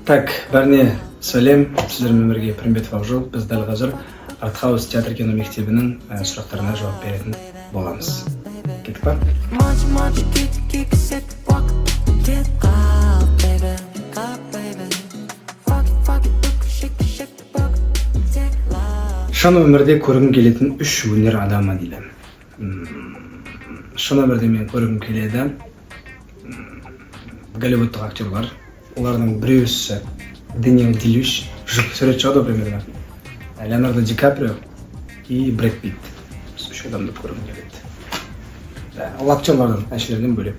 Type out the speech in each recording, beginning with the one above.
Так, бәріне сәлем, сіздермен бірге Пірімбетов Ақжол. Біз дәл қазір Артхаус театр кино мектебінің сұрақтарына жауап беретін боламыз. Кеттік па? Шын өмірде көргім келетін үш өнер адамы дейді. Шын өмірде мен көргім келеді голливудтық актерлар. Олардың біреусі Дэниел Дэ-Льюис, суретші ғой примерно. Леонардо Ди Каприо и Брэд Питт. Үш адамды көргім келеді. Ол актерлардан, әншілерден бөлек.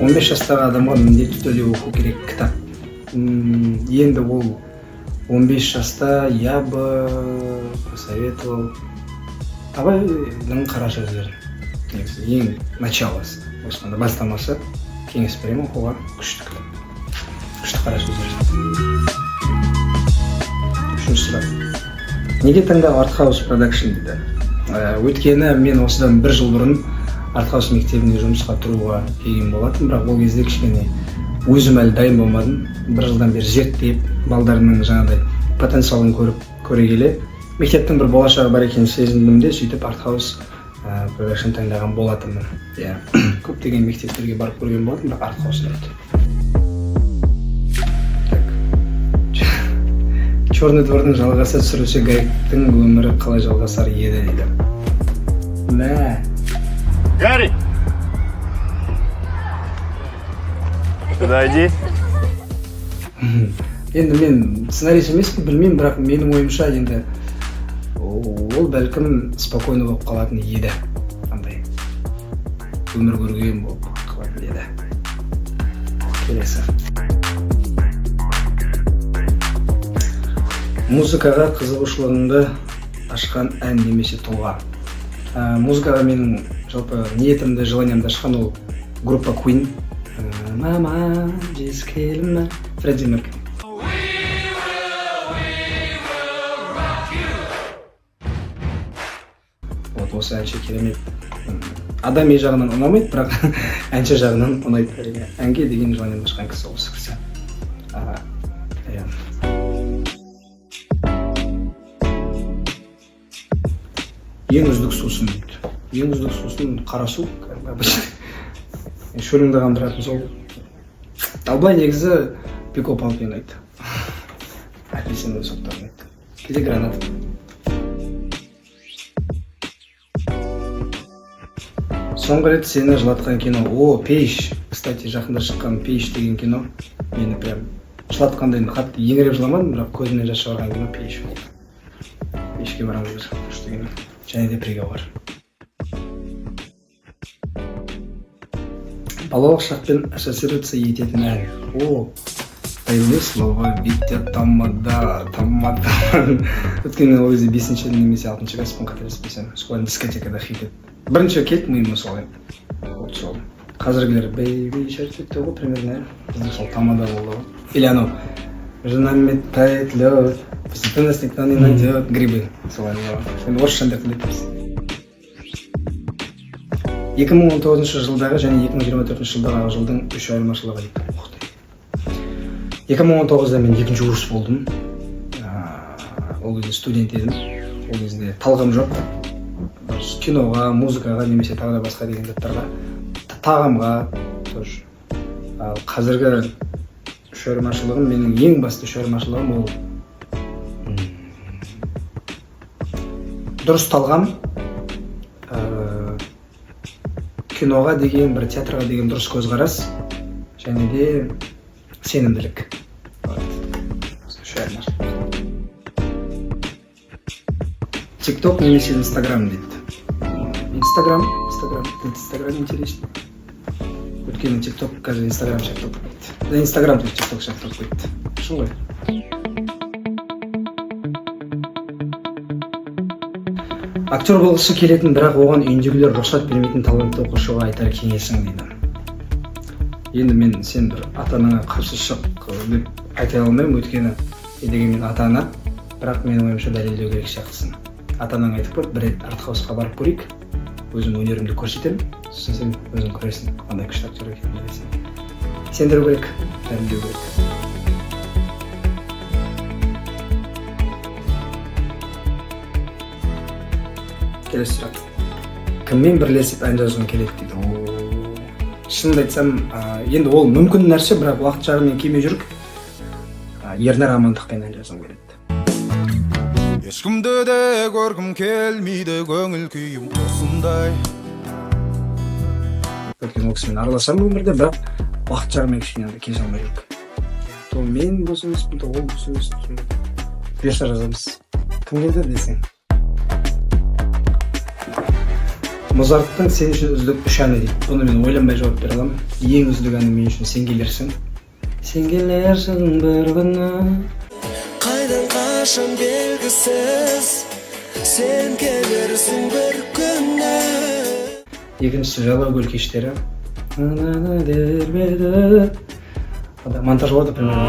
15 жастағы адамға міндетті түрде оқу керек кітап. Енді ол 15 жаста я бы посоветовал Абайдың қара сөздерін. Ең началосы, бастамасы. Кеңес беремін оқуға. Күшті кітап. Күшті қара сөздер. Үшінші сұрақ. Неге таңдау Артхаус продакшн дейді? Өйткені мен осыдан бір жыл бұрын Артхаус мектебіне жұмысқа тұруға келген болатын, бірақ ол кезде кішкене өзім әлі дайын болмадым. Бір жылдан бері зерттеп, балдарының жаңағыдай потенциалын көре келе, мектептің бір болашағы бар екенін сезіндім де, сөйтіп Артхаус продакшн таңдаған болатынмын. Көптеген мектептерге барып көрген болатын, бірақ Артхаус ұнайды. Черный двордың жалғасы түсірілсе Гарриктің өмірі қалай жалғасар еді дейді. Гарри! Подойди. Енді мен сценарист емеспін, білмеймін, бірақ менің ойымша енді ол бәлкім спокойно болып қалатын еді. Қандай өмір көрген болып қалатын еді. Келесі. Музыкаға қызығушылығыңды ашқан ән немесе тұлға. Музыкаға менің жалпы ниетімді, желаниямды ашқан ол группа Queen. Мама, жез келіме, Фредди Меркьюри. Осы әнші керемет. Адами жағынан ұнамайды, бірақ әнші жағынан ұнайды. Әнге деген желаниямды ашқан кісі осы кісі. Ең үздік сусын дейді. Ең үздік сусын қара су. Шөліңді қандыратын сол. Албай негізі пико палпен ұнайды. Апельсиновый соктар ұнайды. Кейде гранат. Соңғы рет сені жылатқан кино. Пейш. Кстати, жақында шыққан Пейш деген кино. Мені прям жылатқандай, қатты еңіреп жыламадым, бірақ көзімнен жас шығарған кино Пейш болды. Пейшке барамыз бір күшті кино. Және де приговор. Балалық шақпен ассоциироваться ететін ән. Тайны слова битят тамада. Өткеннен ол кезде 5-ші немесе 6-ші класпен қателеспесем. Солай дискотекада хит еді. Бірінші кет миыма солай. Вот сол. Қазіргілер бейби шәртекті ғой, примерно. Біздің сол тамада болды ғой. Или анау. Жена метает лед, постепенно никто не найдет грибы. Солай было. Енді орысша деп білетіміз. 2019 жылдағы және 2024 жылдағы жылдың үш айырмашылығы дейді. 2019-да мен 2-ші курс болдым. Ол кезде студент едім. Ол кезде талғам жоқ. Киноға, музыкаға, немесе тағы да басқа деген заттарға, тағамға тоже. Ал қазіргі үш айырмашылығым, менің ең басты үш айырмашылығым ол дұрыс талғам, киноға деген, бір театрға деген дұрыс көзқарас, және де сенімділік. Үш айырмашылық. TikTok немесе Instagram дейді. Инстаграм интересно. Өткені TikTok, қазір Инстаграм шақтап қойды. Да, Инстаграм дейді, TikTok шақтап қойды. Шын ғой. Актер болғысы келетін, бірақ оған үйіндегілер рұқсат бермейтін талантты оқушыға айтар кеңесің дейді. Енді мен сен бір ата-анаңа қарсы шық деп айта алмаймын, өйткені деген мен ата-ана, бірақ менің ойымша дәлелдеу керек сияқтысың. Ата-анаң айтып бар, бір рет Артхаусқа барып көрейік, өзім өнерімді көрсетемін, сосын сен өзің көресің, қандай күшті актер екенін білесің. сендіру керек, дәлелдеу керек. Келесі сұрақ. Кіммен бірлесіп ән жазғың келеді дейді. Шынымды айтсам, енді ол мүмкін нәрсе, бірақ уақыт жағынан келмей жүріп, Ернар Амандықпен ән жазғым келеді. Ешкімді де көргім келмейді, көңіл күйім осындай. Өйткені ол кісімен араласам өмірде, бірақ уақыт жағынан кішкене келе алмай жүріп. То мен бос емеспін, то ол бос емеспін. Бұйырса жазамыз. Кім келді десең? Музарттың сен үшін үздік 3 әні дейді. Бұны мен ойланбай жауап бере аламын. Ең үздік әні мен үшін Сен келерсің. Сен келерсің бір күні. Қайдан қашан белгісіз, сен келерсің бір күні. Екіншісі Жалаукөл кештері. Дербеді. Монтаж болады примерно.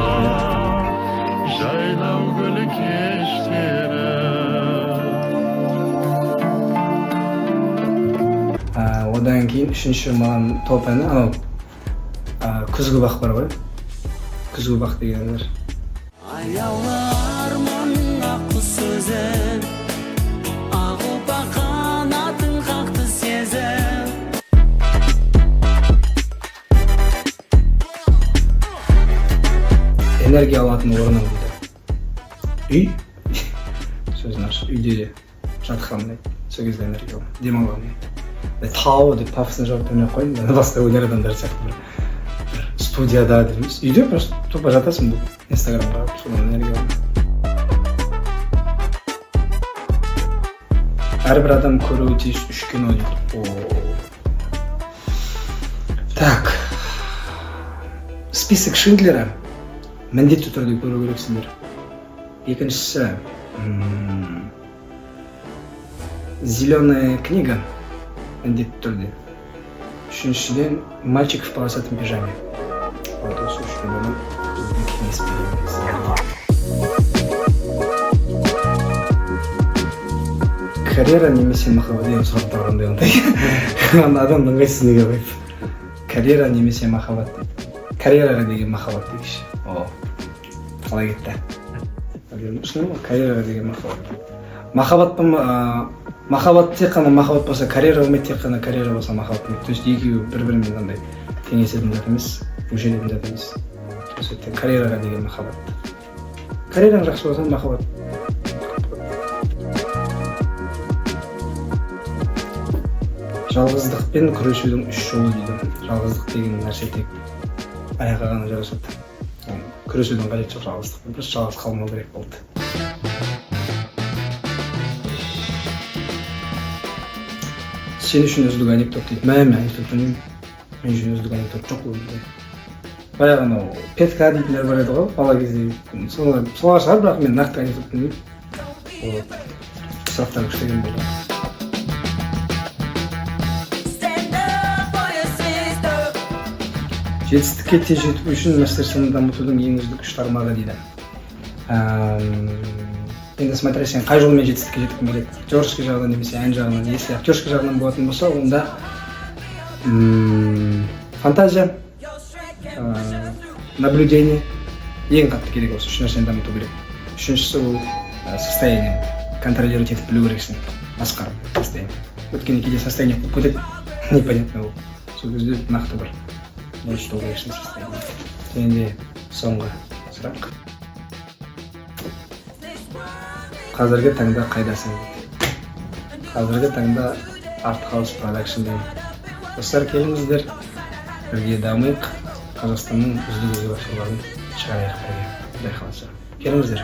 Жалаукөл кештері. Одан кейін үшінші маған топ әні, анау күзгі бақ бар ғой. Күзгі бақ дегендер. Аяулы арманның ақты сөзі, ағып қанатын қақты сезім. Энергия алатын орның дейді. Үй? Сөзін ашып, үйде жатқанын дейді. Сол кезде энергия алам, демалғанын дейді. Тау деп пафосно жауап бермей қойын, басқа өнер адамдар сияқты бір студияда дейміз. Үйде просто тупо жатасың, бұл Инстаграмға содан энергия алам. Әрбір адам көруі тиіс 3 кино дейді. Так. Список Шиндлера міндетті түрде көру керексіңдер. Екіншісі Зеленая книга. Міндетті түрде. Үшіншіден Мальчик в полосатом пижаме. Вот осы 3 киноны біздің кеңес береміз. Карьера немесе махаббат деген сұрақтар қандай ондай. Адамның ыңғайсыз неге қойып. Карьера немесе махаббат дейді. Карьераға деген махаббат дейікші. Қалай кетті? Карьераға деген махаббат. Махаббат тек қана махаббат болса, карьера болмайды, тек қана карьера болса махаббат болмайды. То есть екеуі бір-бірімен қандай теңесетін зат емес, мүшелетін зат емес. Сөйтіп карьераға деген махаббат. Карьераң жақсы болса махаббат. Жалғыздықпен күресудің 3 жолы дейді. Жалғыздық деген нәрсе тек аяққа ғана жарасады. Күресудің қажеті жоқ жалғыздықпен, просто жалғыз қалмау керек болды. Сен үшін үздік анекдот дейді. Мен анекдот білмеймін. Мен үшін үздік анекдот жоқ өмірде. Баяғы анау Петка дейтіндер бар еді ғой, бала кезде. Солар шығар, бірақ мен нақты анекдот білмеймін. Сұрақтар күштеген болды. Жетістікке тез жету үшін мастерствоны дамытудың ең үздік 3 тармағы дейді. Енді смотря сен қай жолмен жетістікке жеткің келеді. Актерский жағынан немесе ән жағынан. Если актерский жағынан болатын болса, онда фантазия, наблюдение ең қатты керек осы 3 нәрсені дамыту керек. Үшіншісі ол состояние. Контролировать етіп білу керексің. Басқарып состояние. Өткеннен кейде состояние болып кетеді. Непонятно ол. Сол кезде нақты бір ұштау керексің состояние. Енді соңғы сұрақ. Қазіргі таңда қайдасың? Қазіргі таңда Art House Production-ден. Достар, келіңіздер, бірге дамайық, Қазақстанның үздік актерларын шығарайық бірге. Құдай қаласа. Келіңіздер.